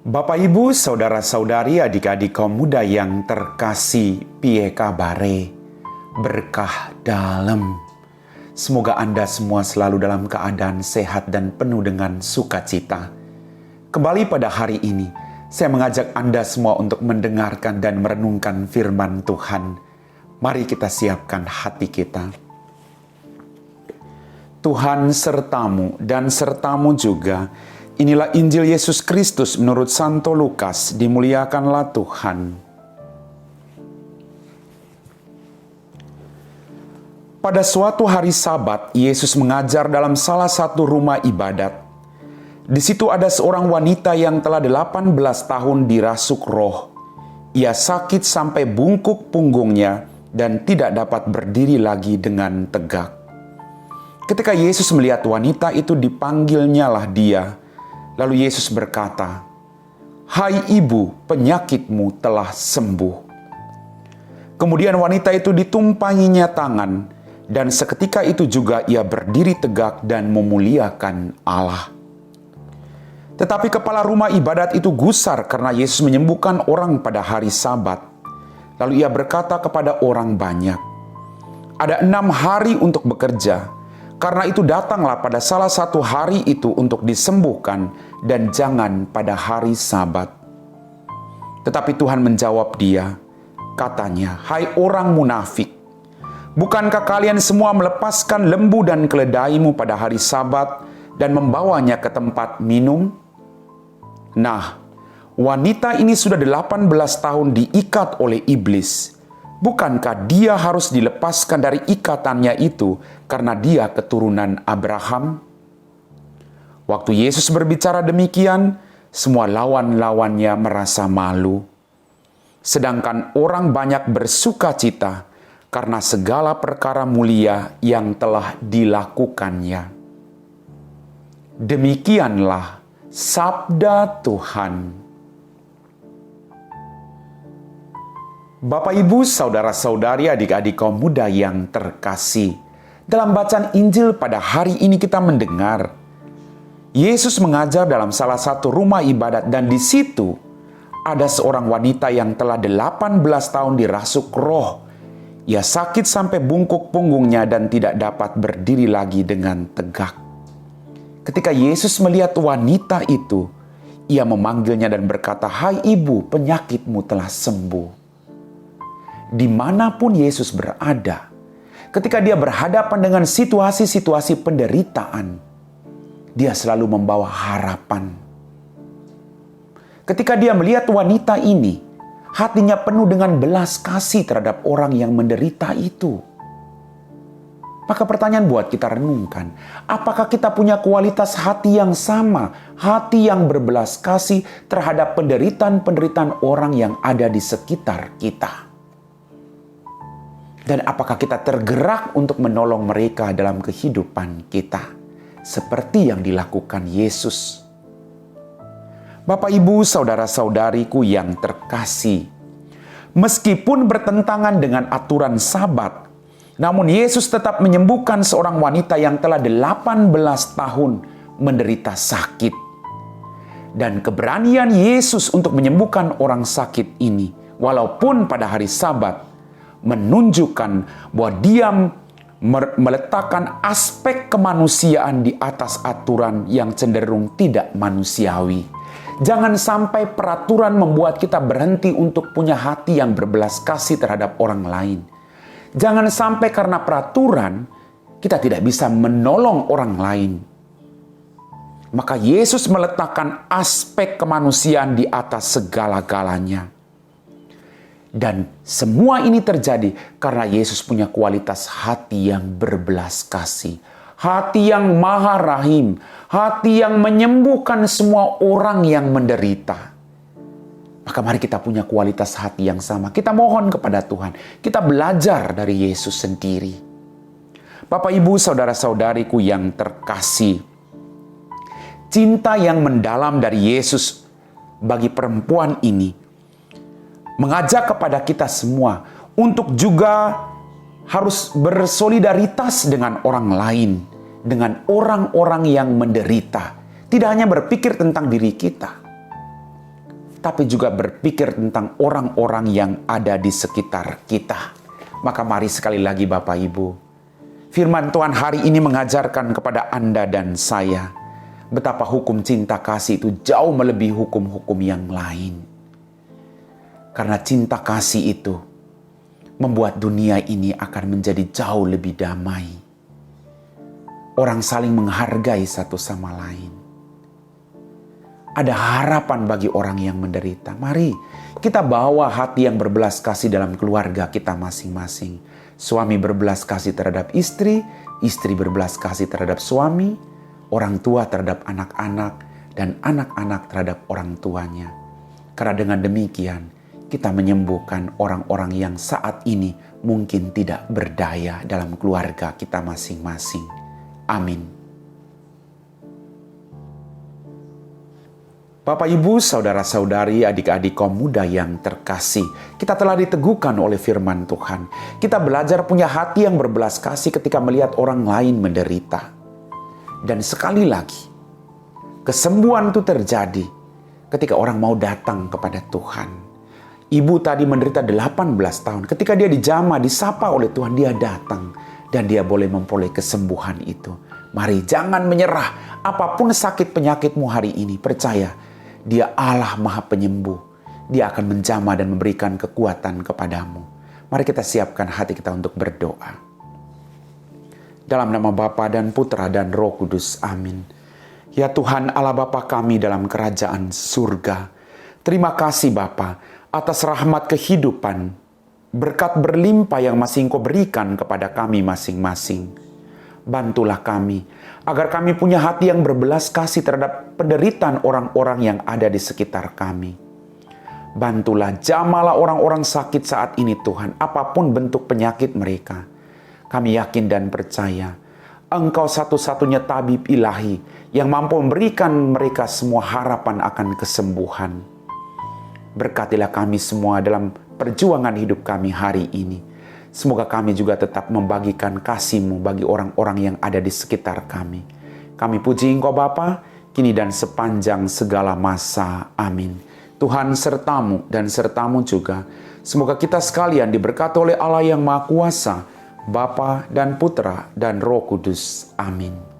Bapak Ibu, saudara-saudari, adik-adik kaum muda yang terkasih, piye kabare, berkah dalam. Semoga Anda semua selalu dalam keadaan sehat dan penuh dengan sukacita. Kembali pada hari ini, saya mengajak Anda semua untuk mendengarkan dan merenungkan firman Tuhan. Mari kita siapkan hati kita. Tuhan sertamu dan sertamu juga. Inilah Injil Yesus Kristus menurut Santo Lukas. Dimuliakanlah Tuhan. Pada suatu hari Sabat, Yesus mengajar dalam salah satu rumah ibadat. Di situ ada seorang wanita yang telah 18 tahun dirasuk roh. Ia sakit sampai bungkuk punggungnya dan tidak dapat berdiri lagi dengan tegak. Ketika Yesus melihat wanita itu, dipanggilnyalah dia. Lalu Yesus berkata, "Hai ibu, penyakitmu telah sembuh." Kemudian wanita itu ditumpanginya tangan, dan seketika itu juga ia berdiri tegak dan memuliakan Allah. Tetapi kepala rumah ibadat itu gusar karena Yesus menyembuhkan orang pada hari Sabat. Lalu ia berkata kepada orang banyak, "Ada 6 hari untuk bekerja. Karena itu datanglah pada salah satu hari itu untuk disembuhkan dan jangan pada hari Sabat." Tetapi Tuhan menjawab dia, katanya, "Hai orang munafik, bukankah kalian semua melepaskan lembu dan keledaimu pada hari Sabat dan membawanya ke tempat minum? Nah, wanita ini sudah 18 tahun diikat oleh iblis. Bukankah dia harus dilepaskan dari ikatannya itu karena dia keturunan Abraham?" Waktu Yesus berbicara demikian, semua lawan-lawannya merasa malu. Sedangkan orang banyak bersuka cita karena segala perkara mulia yang telah dilakukannya. Demikianlah sabda Tuhan. Bapak, Ibu, saudara-saudari, adik-adik kaum muda yang terkasih. Dalam bacaan Injil pada hari ini kita mendengar Yesus mengajar dalam salah satu rumah ibadat, dan di situ ada seorang wanita yang telah 18 tahun dirasuk roh. Ia sakit sampai bungkuk punggungnya dan tidak dapat berdiri lagi dengan tegak. Ketika Yesus melihat wanita itu, ia memanggilnya dan berkata, "Hai ibu, penyakitmu telah sembuh." Dimanapun Yesus berada, ketika dia berhadapan dengan situasi-situasi penderitaan, dia selalu membawa harapan. Ketika dia melihat wanita ini, hatinya penuh dengan belas kasih terhadap orang yang menderita itu. Maka pertanyaan buat kita renungkan, apakah kita punya kualitas hati yang sama, hati yang berbelas kasih terhadap penderitaan-penderitaan orang yang ada di sekitar kita? Dan apakah kita tergerak untuk menolong mereka dalam kehidupan kita, seperti yang dilakukan Yesus? Bapak, Ibu, saudara-saudariku yang terkasih, meskipun bertentangan dengan aturan Sabat, namun Yesus tetap menyembuhkan seorang wanita yang telah 18 tahun menderita sakit. Dan keberanian Yesus untuk menyembuhkan orang sakit ini, walaupun pada hari Sabat, menunjukkan bahwa dia meletakkan aspek kemanusiaan di atas aturan yang cenderung tidak manusiawi. Jangan sampai peraturan membuat kita berhenti untuk punya hati yang berbelas kasih terhadap orang lain. Jangan sampai karena peraturan kita tidak bisa menolong orang lain. Maka Yesus meletakkan aspek kemanusiaan di atas segala-galanya. Dan semua ini terjadi karena Yesus punya kualitas hati yang berbelas kasih. Hati yang maha rahim. Hati yang menyembuhkan semua orang yang menderita. Maka mari kita punya kualitas hati yang sama. Kita mohon kepada Tuhan. Kita belajar dari Yesus sendiri. Bapak, Ibu, saudara-saudariku yang terkasih. Cinta yang mendalam dari Yesus bagi perempuan ini mengajak kepada kita semua untuk juga harus bersolidaritas dengan orang lain, dengan orang-orang yang menderita. Tidak hanya berpikir tentang diri kita. tapi juga berpikir tentang orang-orang yang ada di sekitar kita. Maka mari sekali lagi Bapak Ibu, firman Tuhan hari ini mengajarkan kepada Anda dan saya, betapa hukum cinta kasih itu jauh melebihi hukum-hukum yang lain. Karena cinta kasih itu membuat dunia ini akan menjadi jauh lebih damai. Orang saling menghargai satu sama lain. Ada harapan bagi orang yang menderita. Mari kita bawa hati yang berbelas kasih dalam keluarga kita masing-masing. Suami berbelas kasih terhadap istri, istri berbelas kasih terhadap suami, orang tua terhadap anak-anak, dan anak-anak terhadap orang tuanya. Karena dengan demikian, kita menyembuhkan orang-orang yang saat ini mungkin tidak berdaya dalam keluarga kita masing-masing. Amin. Bapak, Ibu, saudara-saudari, adik-adik kaum muda yang terkasih, kita telah diteguhkan oleh firman Tuhan. Kita belajar punya hati yang berbelas kasih ketika melihat orang lain menderita. Dan sekali lagi, kesembuhan itu terjadi ketika orang mau datang kepada Tuhan. Ibu tadi menderita 18 tahun. Ketika dia dijamah, disapa oleh Tuhan, dia datang. Dan dia boleh memperoleh kesembuhan itu. Mari jangan menyerah. Apapun sakit penyakitmu hari ini, percaya Dia Allah Maha Penyembuh. Dia akan menjamah dan memberikan kekuatan kepadamu. Mari kita siapkan hati kita untuk berdoa. Dalam nama Bapa dan Putra dan Roh Kudus. Amin. Ya Tuhan Allah Bapa kami dalam kerajaan surga. Terima kasih Bapa atas rahmat kehidupan. Berkat berlimpah yang masih Engkau berikan kepada kami masing-masing. Bantulah kami, agar kami punya hati yang berbelas kasih terhadap penderitaan orang-orang yang ada di sekitar kami. Bantulah, jamalah orang-orang sakit saat ini Tuhan, apapun bentuk penyakit mereka. Kami yakin dan percaya, Engkau satu-satunya tabib ilahi yang mampu memberikan mereka semua harapan akan kesembuhan. Berkatilah kami semua dalam perjuangan hidup kami hari ini. Semoga kami juga tetap membagikan kasih-Mu bagi orang-orang yang ada di sekitar kami. Kami puji Engkau Bapa, kini dan sepanjang segala masa. Amin. Tuhan sertamu dan sertamu juga. Semoga kita sekalian diberkati oleh Allah yang Maha Kuasa, Bapa dan Putra dan Roh Kudus. Amin.